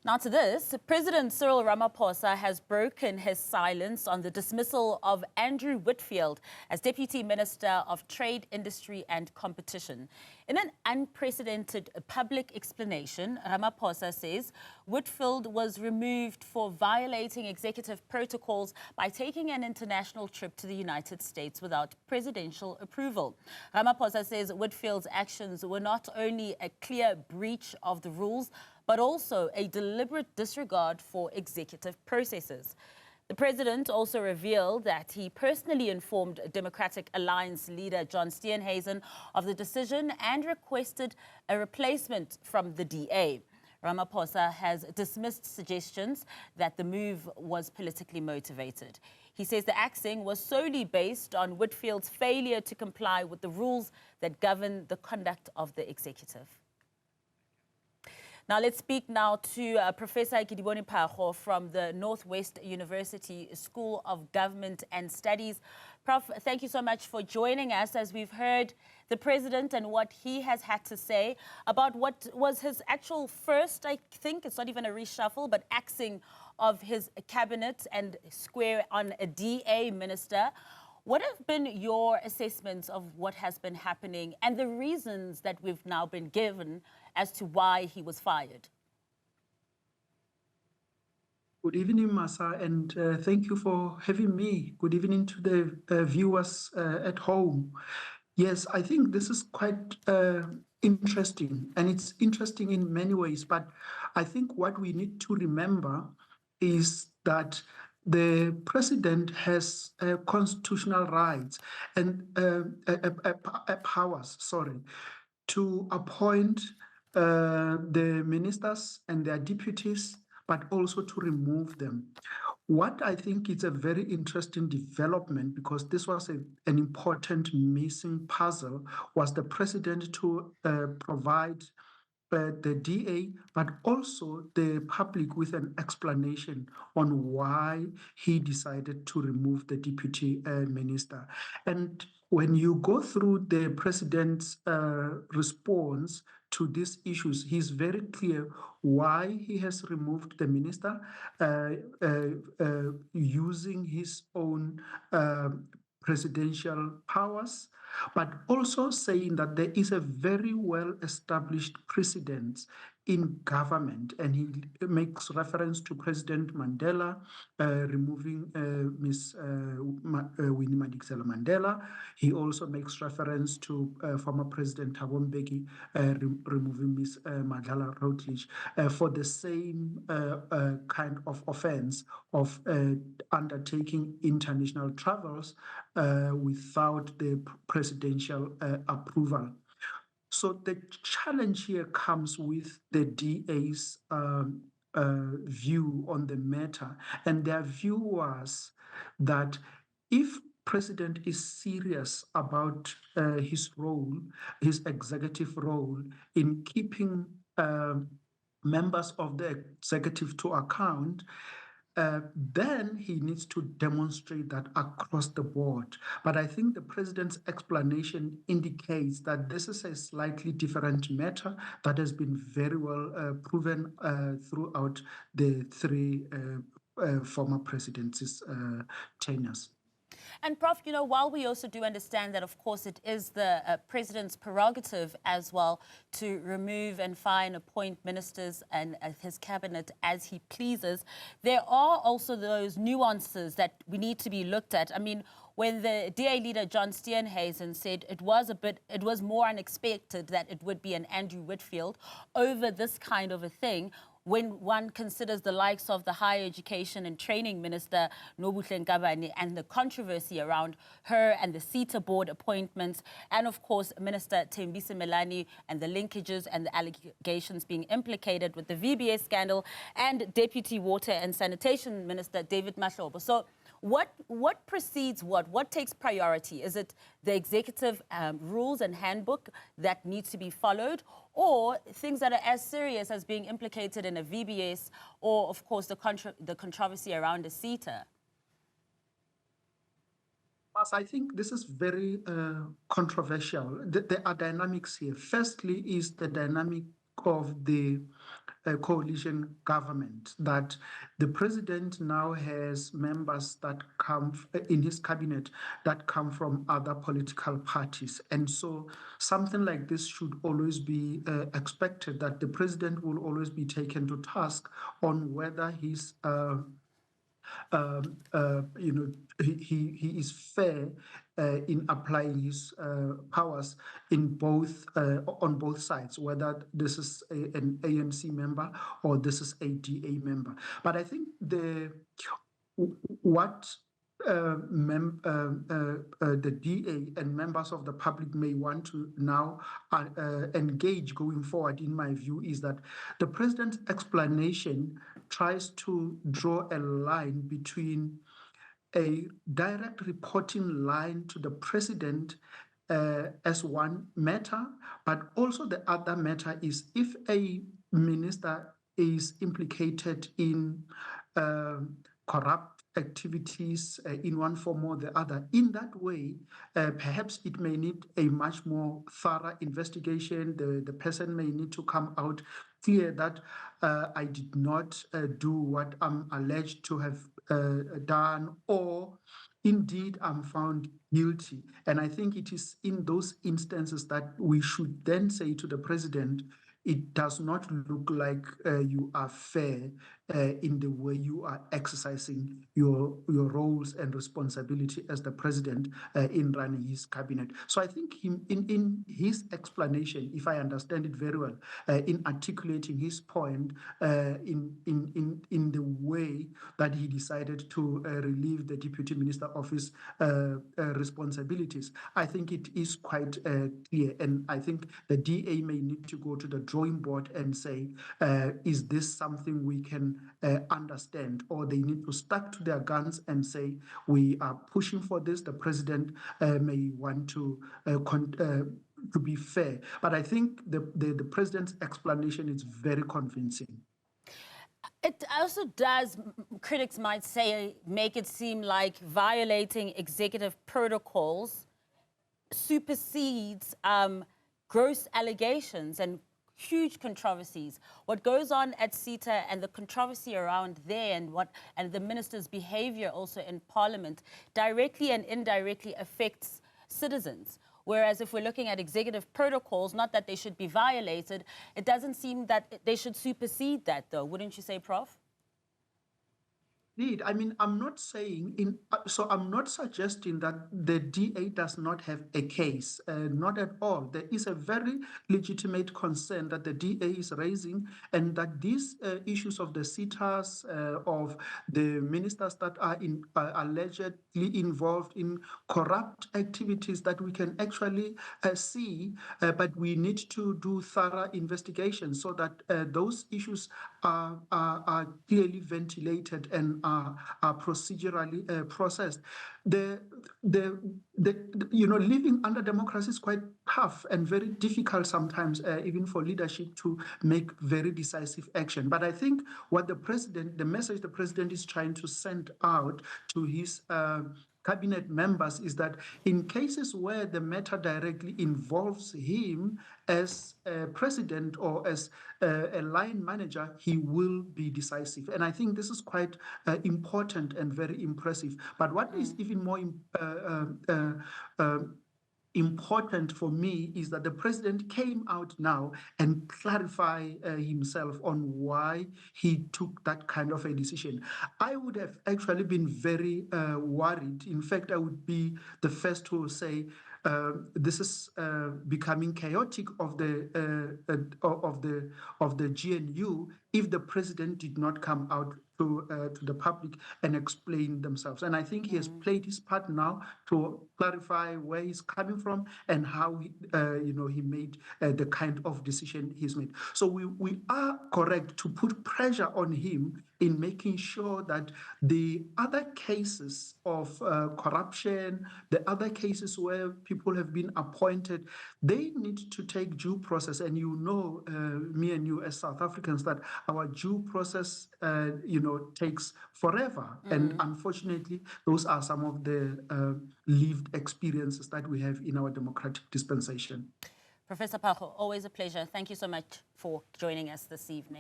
Now to this, President Cyril Ramaphosa has broken his silence on the dismissal of Andrew Whitfield as Deputy Minister of Trade, Industry and Competition. In an unprecedented public explanation, Ramaphosa says Whitfield was removed for violating executive protocols by taking an international trip to the United States without presidential approval. Ramaphosa says Whitfield's actions were not only a clear breach of the rules, but also a deliberate disregard for executive processes. The president also revealed that he personally informed Democratic Alliance leader John Steenhuisen of the decision and requested a replacement from the DA. Ramaphosa has dismissed suggestions that the move was politically motivated. He says the axing was solely based on Whitfield's failure to comply with the rules that govern the conduct of the executive. Now let's speak now to Professor Kedibone Phago from the Northwest University School of Government and Studies. Prof, thank you so much for joining us as we've heard the president and what he has had to say about what was his actual first, I think, it's not even a reshuffle, but axing of his cabinet and square on a DA minister. What have been your assessments of what has been happening and the reasons that we've now been given as to why he was fired? Good evening, Masa, and thank you for having me. Good evening to the viewers at home. Yes, I think this is quite interesting, and it's interesting in many ways, but I think what we need to remember is that the president has constitutional rights and powers, to appoint the ministers and their deputies, but also to remove them. What I think is a very interesting development, because this was an important missing puzzle, was the president to provide the DA, but also the public with an explanation on why he decided to remove the deputy minister. And when you go through the president's response to these issues, he's very clear why he has removed the minister, using his own presidential powers, but also saying that there is a very well-established precedent in government, and he makes reference to President Mandela removing Ms. Winnie Madikizela Mandela. He also makes reference to former President Thabo Mbeki removing Ms. Madlala Routledge for the same kind of offense of undertaking international travels without the presidential approval. So the challenge here comes with the DA's view on the matter, and their view was that if president is serious about his role, his executive role in keeping members of the executive to account, then he needs to demonstrate that across the board. But I think the president's explanation indicates that this is a slightly different matter that has been very well proven throughout the three former presidents' tenures. And Prof, you know, while we also do understand that, of course, it is the president's prerogative as well to remove and fine, appoint ministers and his cabinet as he pleases, there are also those nuances that we need to be looked at. I mean, when the DA leader John Steenhuisen said it was more unexpected that it would be an Andrew Whitfield over this kind of a thing, when one considers the likes of the Higher Education and Training Minister Nobuhle Ngabane and the controversy around her and the CETA board appointments, and of course Minister Thembisa Melani and the linkages and the allegations being implicated with the VBS scandal, and Deputy Water and Sanitation Minister David Mahlobo. So what precedes what? What takes priority? Is it the executive rules and handbook that needs to be followed, or things that are as serious as being implicated in a VBS, or of course the controversy around a CETA? I think this is very controversial. There are dynamics here. Firstly is the dynamic of the coalition government, that the president now has members that come in his cabinet that come from other political parties. And so something like this should always be expected, that the president will always be taken to task on whether he's he is fair in applying his powers in both on both sides, whether this is an ANC member or this is a DA member. But I think what the DA and members of the public may want to now engage going forward, in my view, is that the president's explanation tries to draw a line between a direct reporting line to the president as one matter, but also the other matter is if a minister is implicated in corrupt activities in one form or the other. In that way, perhaps it may need a much more thorough investigation. The person may need to come out clear that I did not do what I'm alleged to have done, or indeed I'm found guilty. And I think it is in those instances that we should then say to the president, it does not look like you are fair in the way you are exercising your roles and responsibility as the president in running his cabinet. So I think in his explanation, if I understand it very well, in articulating his point in the way that he decided to relieve the deputy minister of his responsibilities, I think it is quite clear. And I think the DA may need to go to the drawing board and say, is this something we can understand? Or they need to stick to their guns and say, we are pushing for this. The president may want to be fair. But I think the president's explanation is very convincing. It also does, critics might say, make it seem like violating executive protocols supersedes gross allegations and huge controversies. What goes on at CETA and the controversy around there and the minister's behavior also in Parliament directly and indirectly affects citizens. Whereas if we're looking at executive protocols, not that they should be violated, it doesn't seem that they should supersede that, though. Wouldn't you say, Prof? Indeed. I mean, I'm not saying, so I'm not suggesting that the DA does not have a case, not at all. There is a very legitimate concern that the DA is raising, and that these issues of the CETAs, of the ministers that are allegedly involved in corrupt activities that we can actually see, but we need to do thorough investigation so that those issues are clearly ventilated and are procedurally processed. Living under democracy is quite tough and very difficult sometimes, even for leadership to make very decisive action. But I think what the message the president is trying to send out to his cabinet members is that in cases where the matter directly involves him as president or as a line manager, he will be decisive. And I think this is quite important and very impressive. But what is even more important for me is that the president came out now and clarify himself on why he took that kind of a decision. I would have actually been very worried. In fact, I would be the first to say this is becoming chaotic of the GNU if the president did not come out to the public and explain themselves. And I think he has played his part now to clarify where he's coming from and how he made the kind of decision he's made. So we are correct to put pressure on him in making sure that the other cases of corruption, the other cases where people have been appointed, they need to take due process. And me and you as South Africans, that our due process, takes forever. And unfortunately, those are some of the lived experiences that we have in our democratic dispensation. Professor Phago, always a pleasure. Thank you so much for joining us this evening.